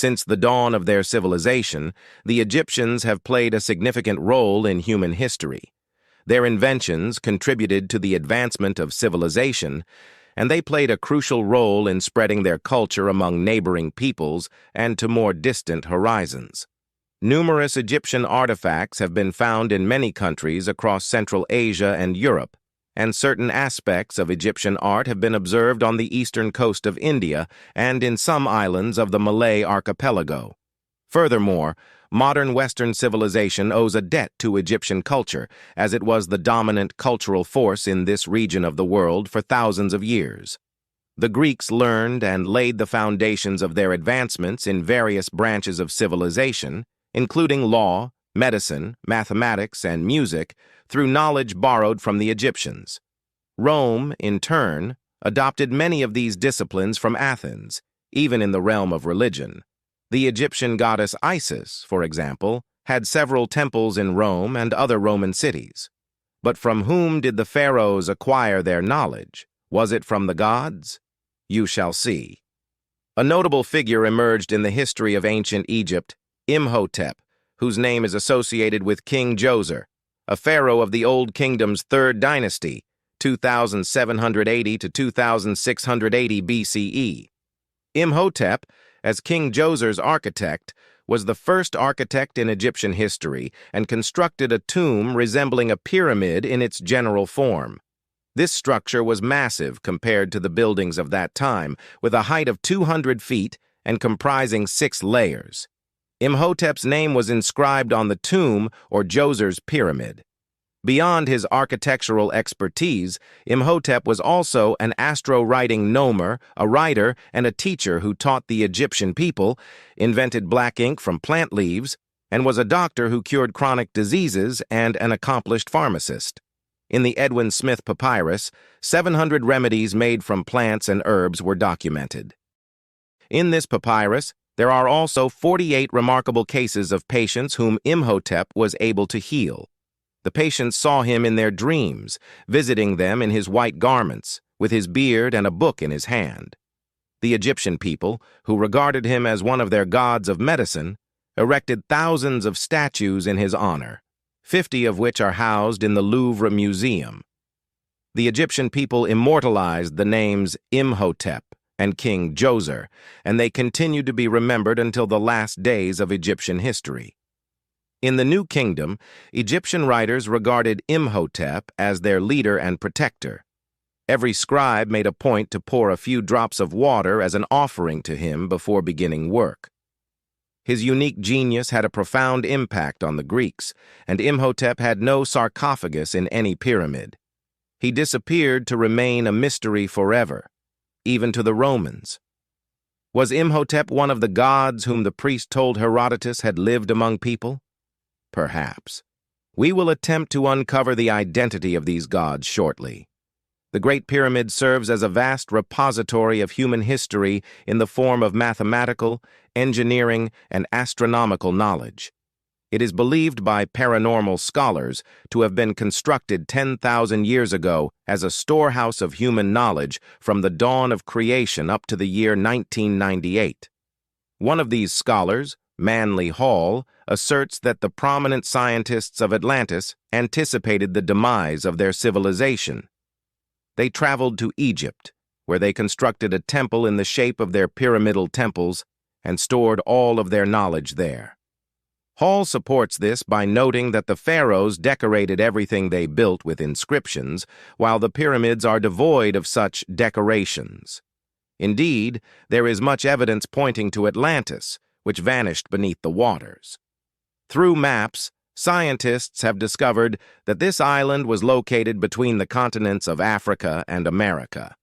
Since the dawn of their civilization, the Egyptians have played a significant role in human history. Their inventions contributed to the advancement of civilization, and they played a crucial role in spreading their culture among neighboring peoples and to more distant horizons. Numerous Egyptian artifacts have been found in many countries across Central Asia and Europe, and certain aspects of Egyptian art have been observed on the eastern coast of India and in some islands of the Malay archipelago. Furthermore, modern Western civilization owes a debt to Egyptian culture, as it was the dominant cultural force in this region of the world for thousands of years. The Greeks learned and laid the foundations of their advancements in various branches of civilization, including law, medicine, mathematics, and music, through knowledge borrowed from the Egyptians. Rome, in turn, adopted many of these disciplines from Athens, even in the realm of religion. The Egyptian goddess Isis, for example, had several temples in Rome and other Roman cities. But from whom did the pharaohs acquire their knowledge? Was it from the gods? You shall see. A notable figure emerged in the history of ancient Egypt, Imhotep, whose name is associated with King Djoser, a pharaoh of the Old Kingdom's third dynasty, 2780 to 2680 BCE. Imhotep, as King Djoser's architect, was the first architect in Egyptian history and constructed a tomb resembling a pyramid in its general form. This structure was massive compared to the buildings of that time, with a height of 200 feet and comprising 6 layers. Imhotep's name was inscribed on the tomb, or Djoser's pyramid. Beyond his architectural expertise, Imhotep was also an astro-writing gnomer, a writer, and a teacher who taught the Egyptian people, invented black ink from plant leaves, and was a doctor who cured chronic diseases and an accomplished pharmacist. In the Edwin Smith Papyrus, 700 remedies made from plants and herbs were documented. In this papyrus, there are also 48 remarkable cases of patients whom Imhotep was able to heal. The patients saw him in their dreams, visiting them in his white garments, with his beard and a book in his hand. The Egyptian people, who regarded him as one of their gods of medicine, erected thousands of statues in his honor, 50 of which are housed in the Louvre Museum. The Egyptian people immortalized the names Imhotep and King Djoser, and they continue to be remembered until the last days of Egyptian history. In the New Kingdom, Egyptian writers regarded Imhotep as their leader and protector. Every scribe made a point to pour a few drops of water as an offering to him before beginning work. His unique genius had a profound impact on the Greeks, and Imhotep had no sarcophagus in any pyramid. He disappeared to remain a mystery forever, even to the Romans. Was Imhotep one of the gods whom the priest told Herodotus had lived among people? Perhaps. We will attempt to uncover the identity of these gods shortly. The Great Pyramid serves as a vast repository of human history in the form of mathematical, engineering, and astronomical knowledge. It is believed by paranormal scholars to have been constructed 10,000 years ago as a storehouse of human knowledge from the dawn of creation up to the year 1998. One of these scholars, Manly Hall, asserts that the prominent scientists of Atlantis anticipated the demise of their civilization. They traveled to Egypt, where they constructed a temple in the shape of their pyramidal temples and stored all of their knowledge there. Hall supports this by noting that the pharaohs decorated everything they built with inscriptions, while the pyramids are devoid of such decorations. Indeed, there is much evidence pointing to Atlantis, which vanished beneath the waters. Through maps, scientists have discovered that this island was located between the continents of Africa and America.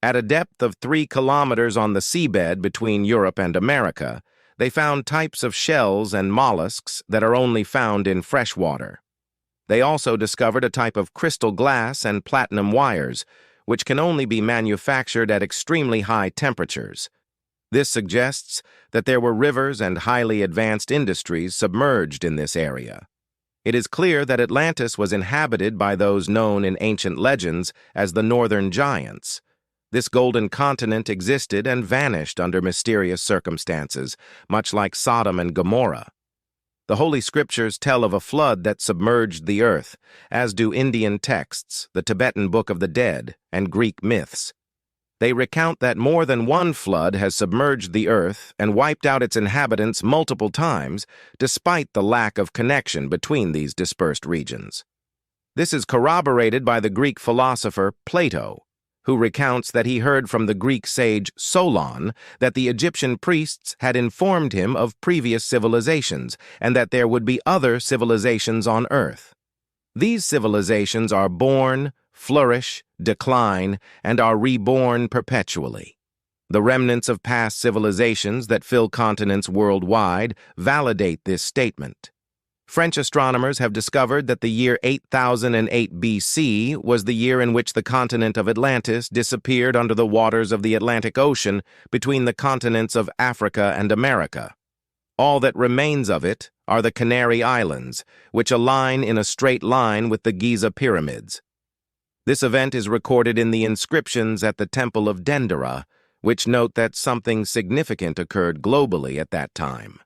At a depth of 3 kilometers on the seabed between Europe and America, they found types of shells and mollusks that are only found in freshwater. They also discovered a type of crystal glass and platinum wires, which can only be manufactured at extremely high temperatures. This suggests that there were rivers and highly advanced industries submerged in this area. It is clear that Atlantis was inhabited by those known in ancient legends as the Northern Giants. This golden continent existed and vanished under mysterious circumstances, much like Sodom and Gomorrah. The Holy Scriptures tell of a flood that submerged the earth, as do Indian texts, the Tibetan Book of the Dead, and Greek myths. They recount that more than one flood has submerged the earth and wiped out its inhabitants multiple times, despite the lack of connection between these dispersed regions. This is corroborated by the Greek philosopher Plato, who recounts that he heard from the Greek sage Solon that the Egyptian priests had informed him of previous civilizations and that there would be other civilizations on Earth. These civilizations are born, flourish, decline, and are reborn perpetually. The remnants of past civilizations that fill continents worldwide validate this statement. French astronomers have discovered that the year 8008 BC was the year in which the continent of Atlantis disappeared under the waters of the Atlantic Ocean between the continents of Africa and America. All that remains of it are the Canary Islands, which align in a straight line with the Giza pyramids. This event is recorded in the inscriptions at the Temple of Dendera, which note that something significant occurred globally at that time.